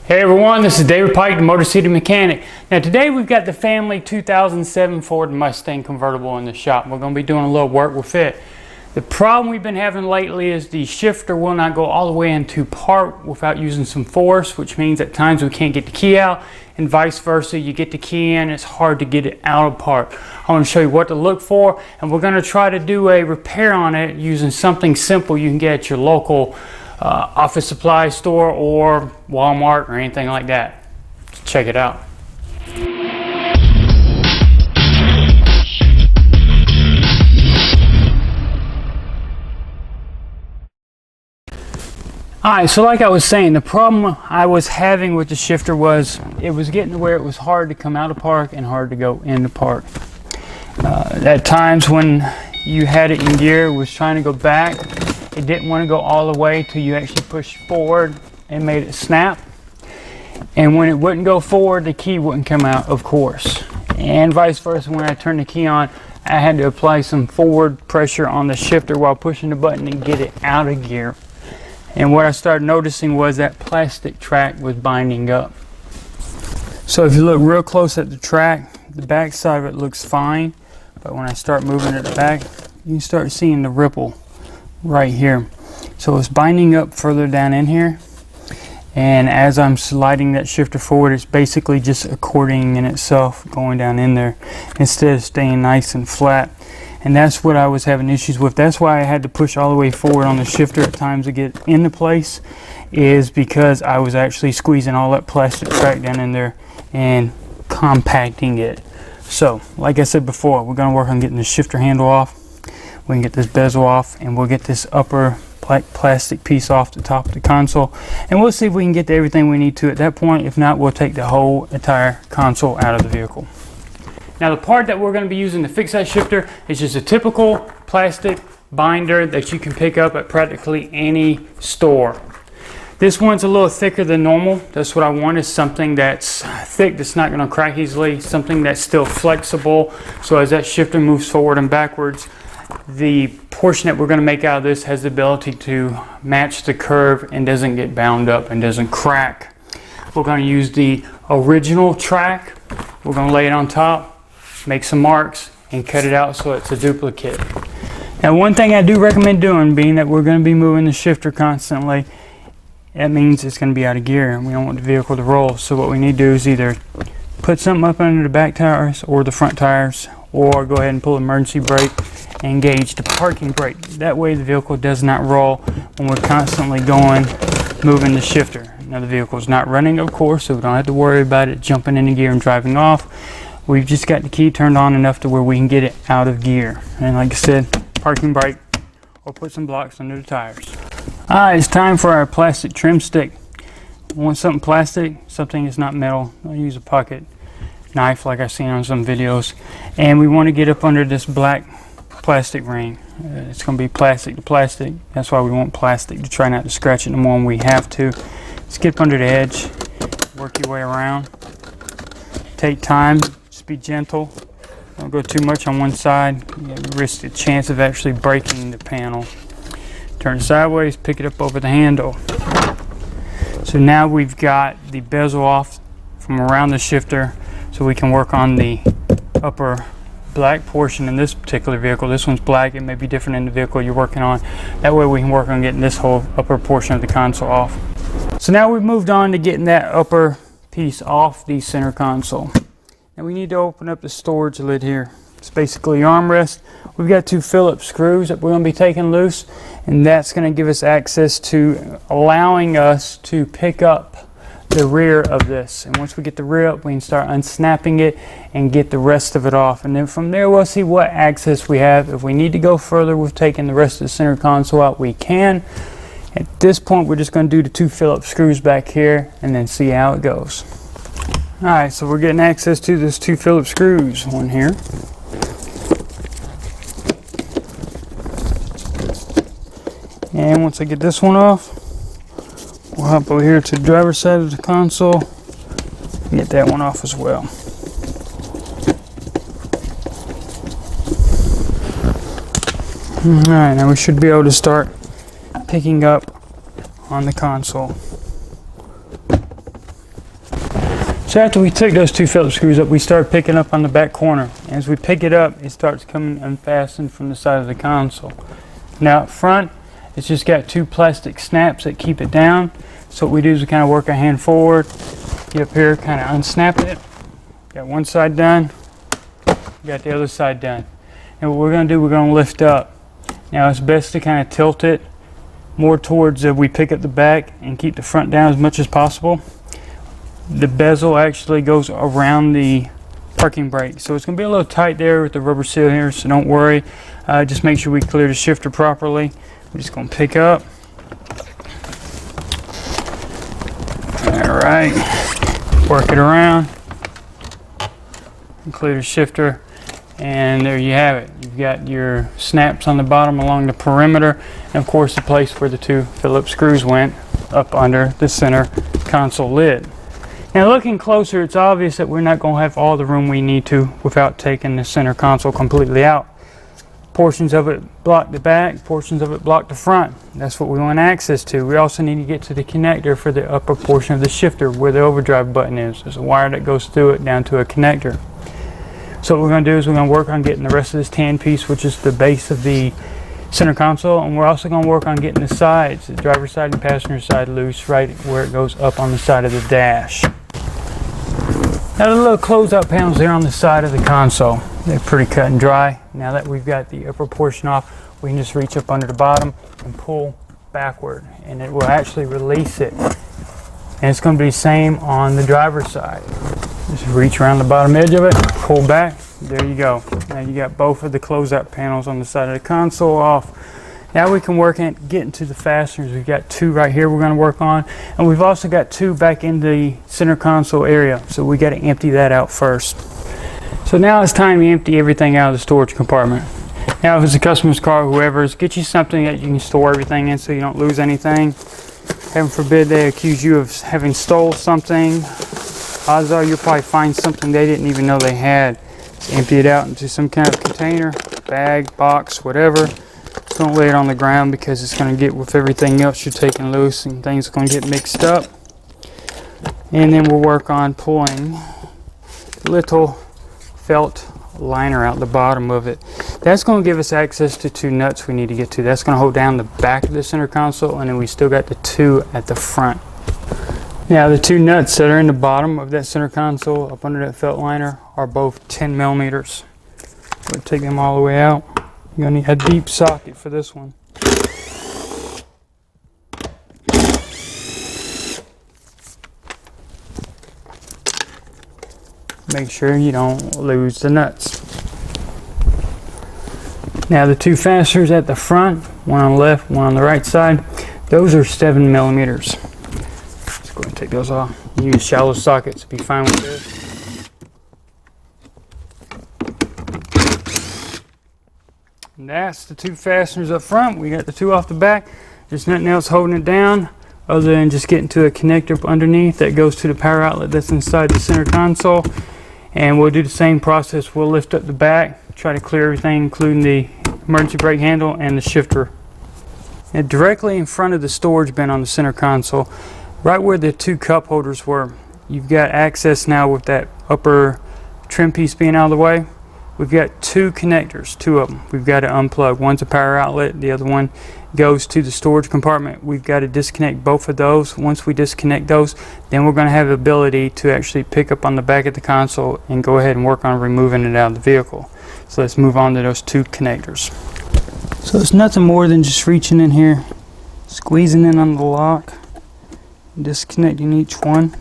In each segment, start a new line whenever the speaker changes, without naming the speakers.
Hey everyone, this is David Pike, the Motorcity Mechanic. Now today we've got the family 2007 Ford Mustang convertible in the shop. We're going to be doing a little work with it. The problem we've been having lately is the shifter will not go all the way into park without using some force, which means at times we can't get the key out, and vice versa. You get the key in, it's hard to get it out of park. I want to show you what to look for, and we're going to try to do a repair on it using something simple you can get at your local office supply store or Walmart or anything like that. Check it out. Alright, so like I was saying, the problem I was having with the shifter was it was getting to where it was hard to come out of park and hard to go into park. At times when you had it in gear, it was trying to go back. It didn't want to go all the way till you actually pushed forward and made it snap. And when it wouldn't go forward, the key wouldn't come out, of course. And vice versa, when I turned the key on, I had to apply some forward pressure on the shifter while pushing the button and get it out of gear. And what I started noticing was that plastic track was binding up. So if you look real close at the track, the back side of it looks fine. But when I start moving it back, you can start seeing the ripple right here. So it's binding up further down in here, and as I'm sliding that shifter forward, it's basically just accordioning in itself going down in there instead of staying nice and flat. And that's what I was having issues with. That's why I had to push all the way forward on the shifter at times to get into place, is because I was actually squeezing all that plastic track down in there and compacting it. So like I said before, we're going to work on getting the shifter handle off. We can get this bezel off, and we'll get this upper plastic piece off the top of the console, and we'll see if we can get to everything we need to at that point. If not, we'll take the whole entire console out of the vehicle. Now the part that we're going to be using to fix that shifter is just a typical plastic binder that you can pick up at practically any store. This one's a little thicker than normal. That's what I want, is something that's thick, that's not going to crack easily, something that's still flexible, so as that shifter moves forward and backwards, the portion that we're going to make out of this has the ability to match the curve and doesn't get bound up and doesn't crack. We're going to use the original track. We're going to lay it on top, make some marks, and cut it out so it's a duplicate. Now one thing I do recommend doing, being that we're going to be moving the shifter constantly, that means it's going to be out of gear and we don't want the vehicle to roll. So what we need to do is either put something up under the back tires or the front tires, or go ahead and pull an emergency brake and engage the parking brake. That way the vehicle does not roll when we're constantly moving the shifter. Now the vehicle is not running, of course, so we don't have to worry about it jumping into gear and driving off. We've just got the key turned on enough to where we can get it out of gear. And like I said, parking brake or put some blocks under the tires. Alright, it's time for our plastic trim stick. I want something plastic, something that's not metal. I'll use a pocket knife like I've seen on some videos. And we want to get up under this black plastic ring. It's going to be plastic to plastic. That's why we want plastic, to try not to scratch it no more when we have to. Just get up under the edge, work your way around. Take time, just be gentle. Don't go too much on one side. You risk the chance of actually breaking the panel. Turn sideways, pick it up over the handle. So now we've got the bezel off from around the shifter, so we can work on the upper black portion in this particular vehicle. This one's black. It may be different in the vehicle you're working on. That way we can work on getting this whole upper portion of the console off. So now we've moved on to getting that upper piece off the center console. Now we need to open up the storage lid here. It's basically your armrest. We've got 2 Phillips screws that we're going to be taking loose, and that's going to give us access to allowing us to pick up the rear of this. And once we get the rear up, we can start unsnapping it and get the rest of it off. And then from there we'll see what access we have. If we need to go further with taking the rest of the center console out, we can. At this point we're just going to do the 2 Phillips screws back here and then see how it goes. Alright, so we're getting access to this 2 Phillips screws. One here. And once I get this one off, we'll hop over here to the driver's side of the console and get that one off as well. Alright, now we should be able to start picking up on the console. So after we took those 2 Phillips screws up, we started picking up on the back corner. As we pick it up, it starts coming unfastened from the side of the console. Now up front, it's just got 2 plastic snaps that keep it down. So what we do is we kind of work our hand forward, get up here, kind of unsnap it. Got one side done, got the other side done. And what we're going to do, we're going to lift up. Now it's best to kind of tilt it more towards we pick up the back and keep the front down as much as possible. The bezel actually goes around the parking brake, so it's going to be a little tight there with the rubber seal here, so don't worry. Just make sure we clear the shifter properly. We're just going to pick up. Alright, work it around and clear the shifter, and there you have it. You've got your snaps on the bottom along the perimeter, and of course the place where the 2 Phillips screws went up under the center console lid. Now looking closer, it's obvious that we're not going to have all the room we need to without taking the center console completely out. Portions of it block the back, portions of it block the front. That's what we want access to. We also need to get to the connector for the upper portion of the shifter where the overdrive button is. There's a wire that goes through it down to a connector. So what we're going to do is we're going to work on getting the rest of this tan piece, which is the base of the center console, and we're also going to work on getting the sides, the driver's side and passenger side, loose right where it goes up on the side of the dash. Now the little closeout panels there on the side of the console, they're pretty cut and dry. Now that we've got the upper portion off, we can just reach up under the bottom and pull backward, and it will actually release it. And it's going to be the same on the driver's side. Just reach around the bottom edge of it, pull back, there you go. Now you got both of the closeout panels on the side of the console off. Now we can work at getting to the fasteners. We've got 2 right here we're going to work on, and we've also got 2 back in the center console area, so we got to empty that out first. So now it's time to empty everything out of the storage compartment. Now if it's a customer's car or whoever's, get you something that you can store everything in so you don't lose anything. Heaven forbid they accuse you of having stole something. Odds are you'll probably find something they didn't even know they had. Just empty it out into some kind of container, bag, box, whatever. Don't lay it on the ground because it's going to get with everything else you're taking loose and things are going to get mixed up. And then we'll work on pulling the little felt liner out the bottom of it. That's going to give us access to 2 nuts we need to get to. That's going to hold down the back of the center console, and then we still got the 2 at the front. Now the 2 nuts that are in the bottom of that center console up under that felt liner are both 10 millimeters. We'll take them all the way out. You're going to need a deep socket for this one. Make sure you don't lose the nuts. Now the 2 fasteners at the front, one on the left, one on the right side, those are 7 millimeters. Let's go ahead and take those off. Use shallow sockets to be fine with this. And that's the 2 fasteners up front. We got the 2 off the back. There's nothing else holding it down other than just getting to a connector underneath that goes to the power outlet that's inside the center console. And we'll do the same process. We'll lift up the back, try to clear everything, including the emergency brake handle and the shifter. And directly in front of the storage bin on the center console, right where the 2 cup holders were, you've got access now with that upper trim piece being out of the way. We've got 2 connectors, 2 of them. We've got to unplug. One's a power outlet, the other one goes to the storage compartment. We've got to disconnect both of those. Once we disconnect those, then we're going to have the ability to actually pick up on the back of the console and go ahead and work on removing it out of the vehicle. So let's move on to those 2 connectors. So it's nothing more than just reaching in here, squeezing in on the lock, disconnecting each one.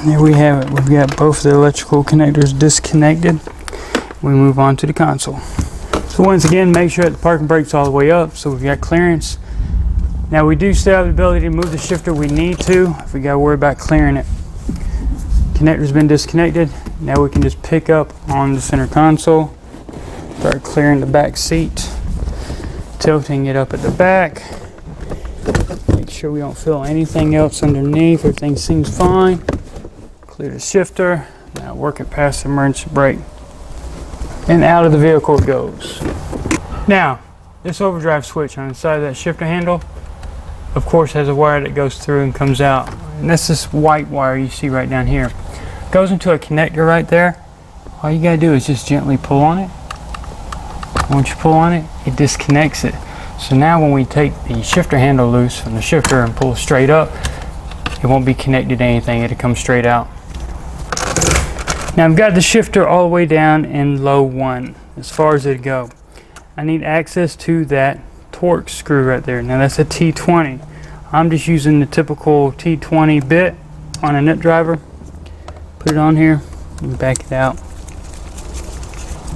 There we have it. We've got both the electrical connectors disconnected. We move on to the console. So once again, make sure that the parking brake's all the way up so we've got clearance. Now we do still have the ability to move the shifter we need to if we got to worry about clearing it. Connector's been disconnected. Now we can just pick up on the center console, start clearing the back seat, tilting it up at the back. Make sure we don't feel anything else underneath. Everything seems fine. Clear the shifter. Now work it past the emergency brake. And out of the vehicle it goes. Now, this overdrive switch on the side of that shifter handle, of course, has a wire that goes through and comes out. and that's this white wire you see right down here. It goes into a connector right there. All you gotta do is just gently pull on it. Once you pull on it, it disconnects it. So now when we take the shifter handle loose from the shifter and pull straight up, it won't be connected to anything, it'll come straight out. Now I've got the shifter all the way down in low 1, as far as it'll go. I need access to that torque screw right there. Now that's a T20. I'm just using the typical T20 bit on a nut driver. Put it on here and back it out.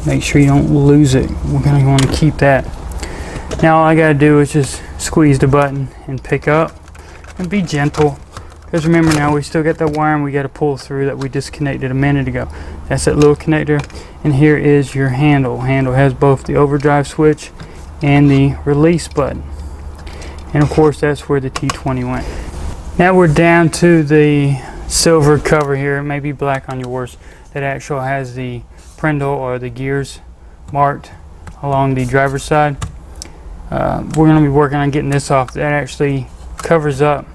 Make sure you don't lose it. We're going to want to keep that. Now all I got to do is just squeeze the button and pick up and be gentle. Because remember now, we still got that wiring we got to pull through that we disconnected a minute ago. That's that little connector. And here is your handle. Handle has both the overdrive switch and the release button. And of course that's where the T20 went. Now we're down to the silver cover here. It may be black on yours. That actually has the prindle or the gears marked along the driver's side. We're going to be working on getting this off. That actually covers up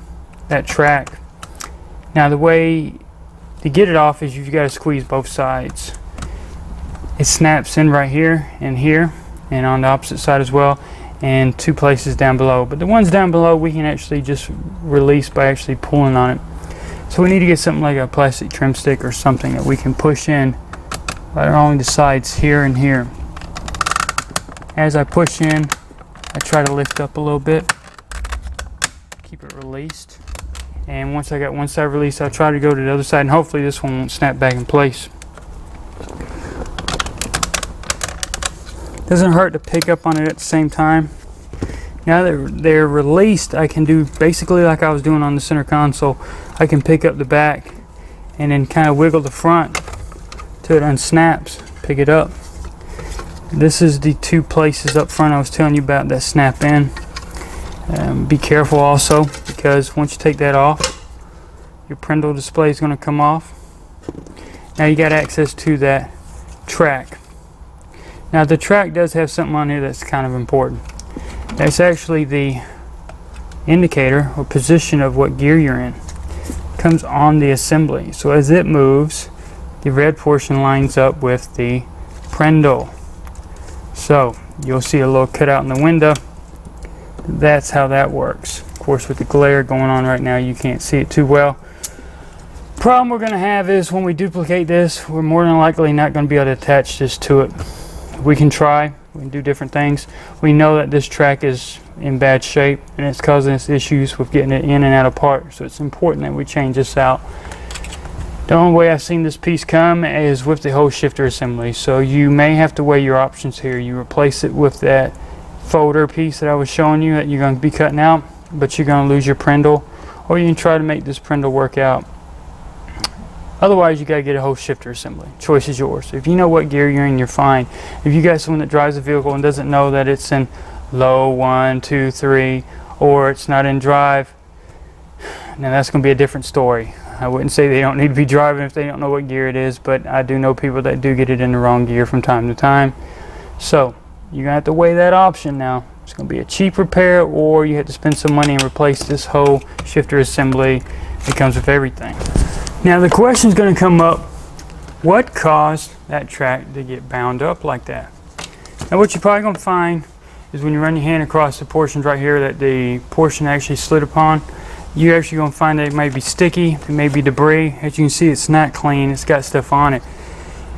that track. Now the way to get it off is you've got to squeeze both sides. It snaps in right here and on the opposite side as well, and 2 places down below. But the ones down below we can actually just release by actually pulling on it. So we need to get something like a plastic trim stick or something that we can push in right along the sides here and here. As I push in, I try to lift up a little bit, keep it released. And once I got one side released, I'll try to go to the other side, and hopefully this one won't snap back in place. Doesn't hurt to pick up on it at the same time. Now that they're released, I can do basically like I was doing on the center console. I can pick up the back and then kind of wiggle the front till it unsnaps, pick it up. This is the 2 places up front I was telling you about that snap in. Be careful also, because once you take that off, your prindle display is going to come off. Now you got access to that track. Now the track does have something on here that's kind of important. That's actually the indicator or position of what gear you're in. It comes on the assembly. So as it moves, the red portion lines up with the prindle. So you'll see a little cutout in the window. That's how that works. Of course, with the glare going on right now, you can't see it too well. Problem we're going to have is when we duplicate this, we're more than likely not going to be able to attach this to it. We can try, we can do different things. We know that this track is in bad shape and it's causing us issues with getting it in and out of parts. So it's important that we change this out. The only way I've seen this piece come is with the whole shifter assembly. So you may have to weigh your options here. You replace it with that folder piece that I was showing you that you're going to be cutting out, but you're going to lose your prindle, or you can try to make this prindle work out. Otherwise, you got to get a whole shifter assembly. Choice is yours. If you know what gear you're in, you're fine. If you got someone that drives a vehicle and doesn't know that it's in low 1, 2, 3, or it's not in drive, now that's going to be a different story. I wouldn't say they don't need to be driving if they don't know what gear it is, but I do know people that do get it in the wrong gear from time to time. So you're going to have to weigh that option now. It's going to be a cheap repair, or you have to spend some money and replace this whole shifter assembly. It comes with everything. Now the question is going to come up, what caused that track to get bound up like that? Now what you're probably going to find is when you run your hand across the portions right here that the portion actually slid upon, you're actually going to find that it may be sticky, it may be debris. As you can see, it's not clean, it's got stuff on it.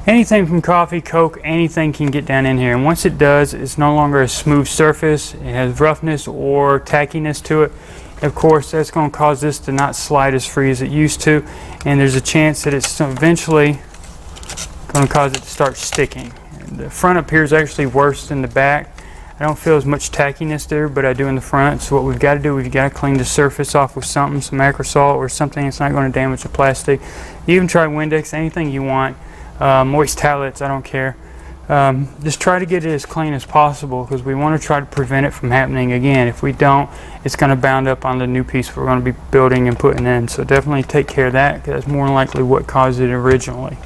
Anything from coffee, Coke, anything can get down in here, and once it does, it's no longer a smooth surface. It has roughness or tackiness to it. Of course, that's going to cause this to not slide as free as it used to, and there's a chance that it's eventually going to cause it to start sticking. And the front up here is actually worse than the back. I don't feel as much tackiness there, but I do in the front. So what we've got to do, we've got to clean the surface off with something, some Acrosol or something that's not going to damage the plastic. You even try Windex, anything you want. Moist towelettes, I don't care. Just try to get it as clean as possible, because we want to try to prevent it from happening again. If we don't, it's going to bound up on the new piece we're going to be building and putting in. So definitely take care of that, because that's more than likely what caused it originally.